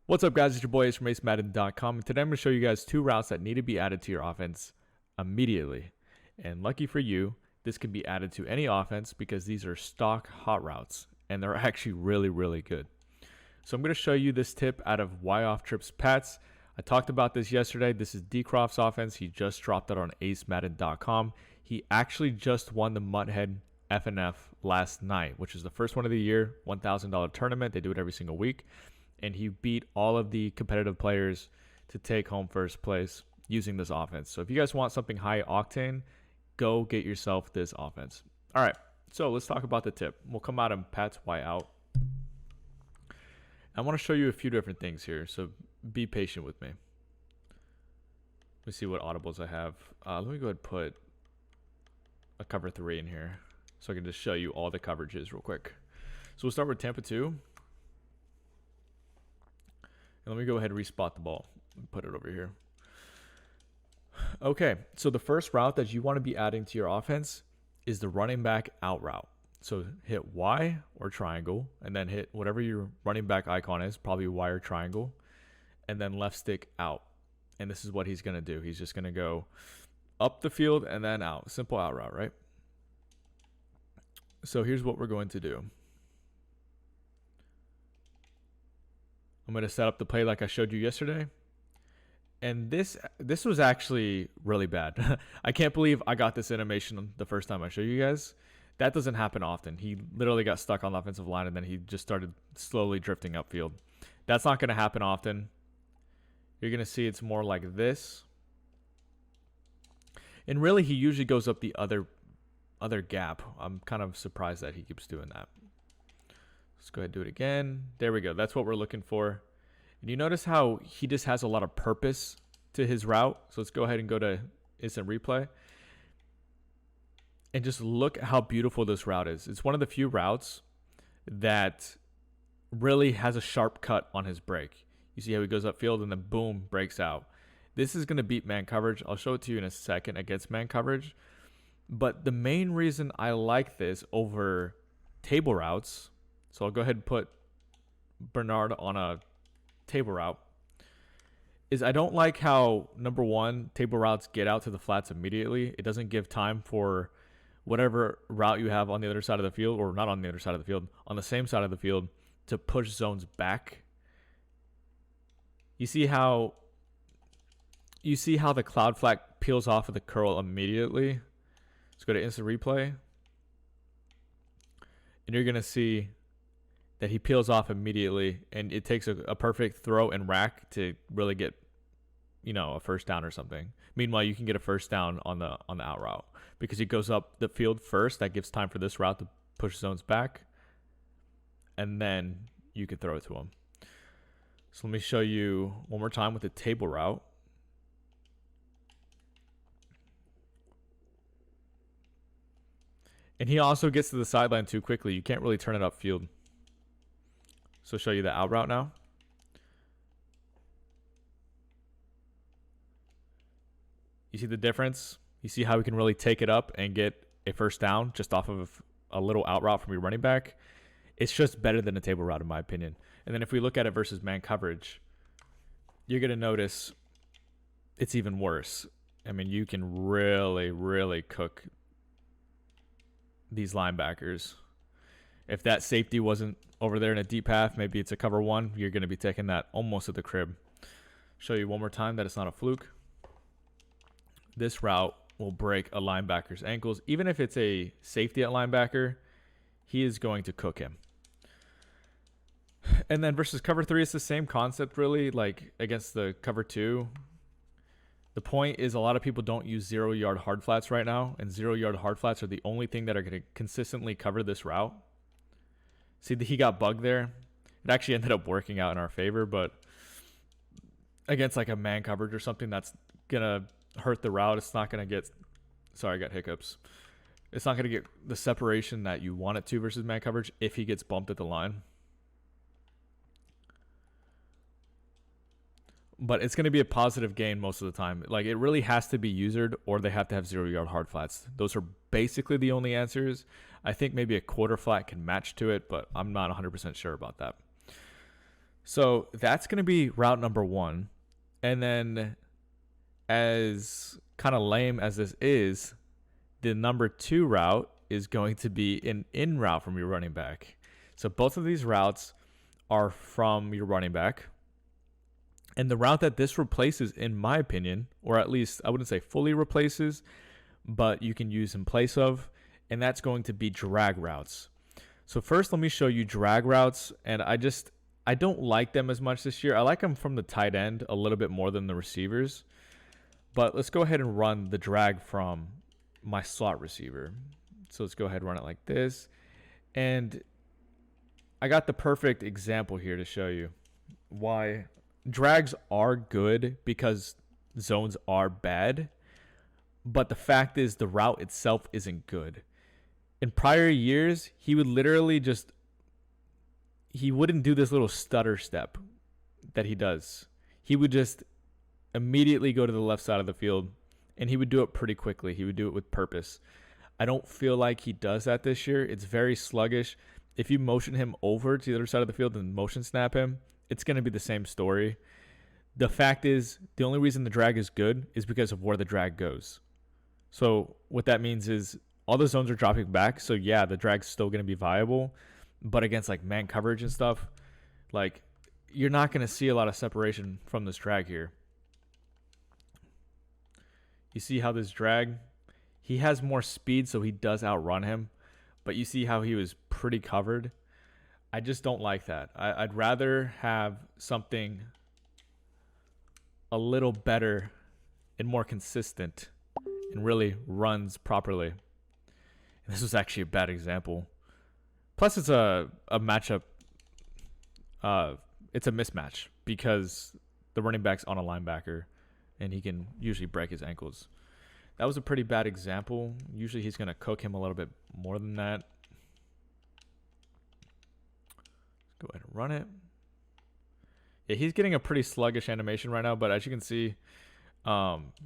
What's up, guys? It's your boy Ace from Madden.com, and today I'm going to show you guys two routes that need to be added to your offense immediately. And lucky for you, this can be added to any offense because these are stock hot routes, and they're actually really good. So I'm going to show you this tip out of Y Off Trips Pats. I talked about this yesterday. This is D. Croft's offense. He just dropped it on AceMadden.com. He actually just won the Mutthead FNF last night, which is the first one of the year, $1,000 tournament. They do it every single week. And he beat all of the competitive players to take home first place using this offense. So if you guys want something high octane, go get yourself this offense. All right, so let's talk about the tip. We'll come out and Pat's Y out. I want to show you a few different things here, so be patient with me. Let me see what audibles I have. Let me go ahead and put a cover 3 in here so I can just show you all the coverages real quick. So we'll start with Tampa 2. And let me go ahead and respot the ball and put it over here. Okay, so the first route that you want to be adding to your offense is the running back out route. So hit Y or triangle, and then hit whatever your running back icon is, probably Y or triangle, and then left stick out. And this is what he's going to do. He's just going to go up the field and then out. Simple out route, right? So here's what we're going to do. I'm going to set up the play like I showed you yesterday. And this was actually really bad. I can't believe I got this animation the first time I showed you guys. That doesn't happen often. He literally got stuck on the offensive line and then he just started slowly drifting upfield. That's not going to happen often. You're going to see it's more like this. And really, he usually goes up the other gap. I'm kind of surprised that he keeps doing that. Let's go ahead and do it again. There we go. That's what we're looking for. And you notice how he just has a lot of purpose to his route. So let's go ahead and go to instant replay. And just look at how beautiful this route is. It's one of the few routes that really has a sharp cut on his break. You see how he goes upfield and then boom, breaks out. This is going to beat man coverage. I'll show it to you in a second against man coverage. But the main reason I like this over table routes, so I'll go ahead and put Bernard on a table route, is I don't like how, number one, table routes get out to the flats immediately. It doesn't give time for whatever route you have on the other side of the field, or not on the other side of the field, on the same side of the field, to push zones back. You see how the cloud flat peels off of the curl immediately? Let's go to instant replay. And you're going to see that he peels off immediately, and it takes a perfect throw and rack to really get, a first down or something. Meanwhile, you can get a first down on the out route because he goes up the field first. That gives time for this route to push zones back, and then you can throw it to him. So let me show you one more time with the table route. And he also gets to the sideline too quickly. You can't really turn it upfield. So show you the out route now. You see the difference? You see how we can really take it up and get a first down just off of a little out route from your running back? It's just better than a table route in my opinion. And then if we look at it versus man coverage, you're going to notice it's even worse. I mean, you can really cook these linebackers. If that safety wasn't over there in a deep path, maybe it's a cover 1, you're going to be taking that almost at the crib. Show you one more time that it's not a fluke. This route will break a linebacker's ankles. Even if it's a safety at linebacker, he is going to cook him. And then versus cover 3, it's the same concept really, like against the cover 2. The point is a lot of people don't use 0-yard hard flats right now, and 0-yard hard flats are the only thing that are going to consistently cover this route. See, he got bugged there. It actually ended up working out in our favor, but against like a man coverage or something that's going to hurt the route, it's not going to get, sorry, I got hiccups. It's not going to get the separation that you want it to versus man coverage if he gets bumped at the line. But it's going to be a positive gain most of the time. Like, it really has to be usered, or they have to have 0-yard hard flats. Those are basically the only answers. I think maybe a quarter flat can match to it, but I'm not 100% sure about that. So that's going to be route number 1. And then, as kind of lame as this is, the number 2 route is going to be an in route from your running back. So both of these routes are from your running back. And the route that this replaces, in my opinion, or at least I wouldn't say fully replaces, but you can use in place of, and that's going to be drag routes. So first, let me show you drag routes. And I don't like them as much this year. I like them from the tight end a little bit more than the receivers. But let's go ahead and run the drag from my slot receiver. So let's go ahead and run it like this. And I got the perfect example here to show you why drags are good, because zones are bad. But the fact is, the route itself isn't good. In prior years, he would literally he wouldn't do this little stutter step that he does. He would just immediately go to the left side of the field, and he would do it pretty quickly. He would do it with purpose. I don't feel like he does that this year. It's very sluggish. If you motion him over to the other side of the field and motion snap him, it's going to be the same story. The fact is, the only reason the drag is good is because of where the drag goes. So what that means is all the zones are dropping back. So yeah, the drag's still going to be viable, but against like man coverage and stuff, like you're not going to see a lot of separation from this drag here. You see how this drag, he has more speed, so he does outrun him, but you see how he was pretty covered. I just don't like that. I'd rather have something a little better and more consistent and really runs properly. And this was actually a bad example. Plus, it's a matchup. It's a mismatch because the running back's on a linebacker, and he can usually break his ankles. That was a pretty bad example. Usually he's going to cook him a little bit more than that. Let's go ahead and run it. Yeah, he's getting a pretty sluggish animation right now, but as you can see,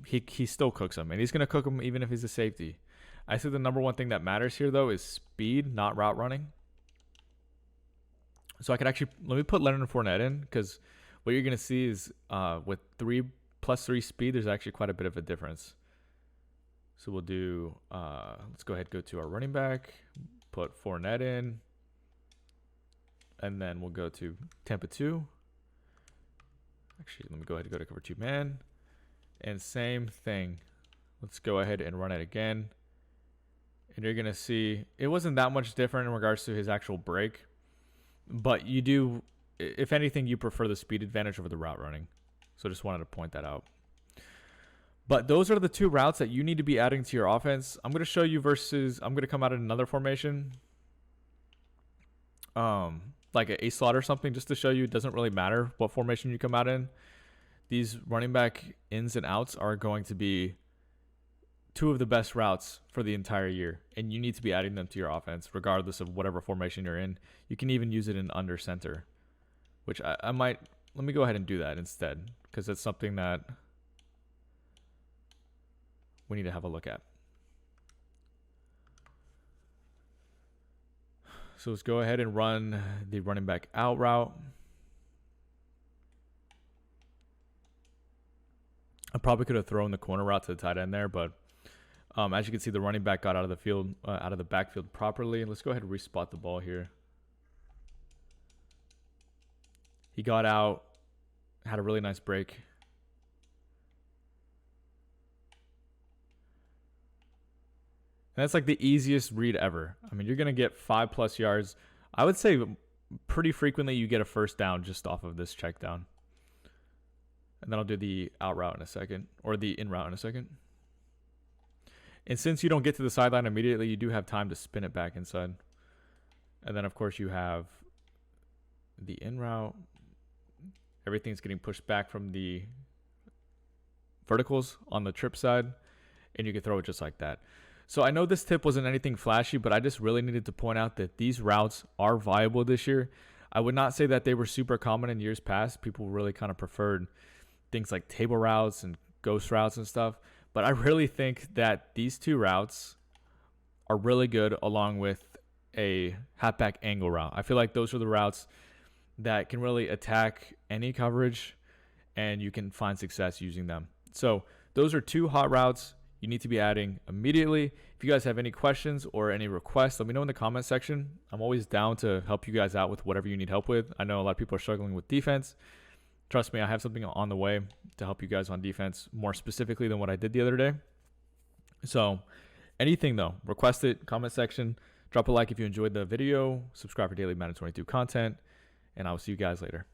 he still cooks him, and he's going to cook him even if he's a safety. I think the number one thing that matters here, though, is speed, not route running. So I could actually, let me put Leonard Fournette in, because what you're going to see is with 3+3 speed, there's actually quite a bit of a difference. So we'll do, let's go ahead and go to our running back, put Fournette in, and then we'll go to Tampa 2. Actually, let me go ahead and go to cover 2 man. And same thing. Let's go ahead and run it again. And you're going to see it wasn't that much different in regards to his actual break. But you do, if anything, you prefer the speed advantage over the route running. So just wanted to point that out. But those are the 2 routes that you need to be adding to your offense. I'm going to show you versus, I'm going to come out in another formation. Like an A slot or something, just to show you it doesn't really matter what formation you come out in. These running back ins and outs are going to be 2 of the best routes for the entire year, and you need to be adding them to your offense regardless of whatever formation you're in. You can even use it in under center, which I might, let me go ahead and do that instead, because it's something that we need to have a look at. So let's go ahead and run the running back out route. I probably could have thrown the corner route to the tight end there, but as you can see, the running back got out of the field, out of the backfield properly. Let's go ahead and respot the ball here. He got out, had a really nice break. And that's like the easiest read ever. I mean, you're going to get 5+ yards. I would say pretty frequently you get a first down just off of this check down. And then I'll do the out route in a second, or the in route in a second. And since you don't get to the sideline immediately, you do have time to spin it back inside. And then, of course, you have the in route. Everything's getting pushed back from the verticals on the trip side, and you can throw it just like that. So I know this tip wasn't anything flashy, but I just really needed to point out that these routes are viable this year. I would not say that they were super common in years past. People really kind of preferred things like table routes and ghost routes and stuff. But I really think that these 2 routes are really good along with a halfback angle route. I feel like those are the routes that can really attack any coverage, and you can find success using them. So those are 2 hot routes you need to be adding immediately. If you guys have any questions or any requests, let me know in the comment section. I'm always down to help you guys out with whatever you need help with. I know a lot of people are struggling with defense. Trust me, I have something on the way to help you guys on defense more specifically than what I did the other day. So anything though, request it, comment section, drop a like if you enjoyed the video, subscribe for daily Madden 22 content, and I will see you guys later.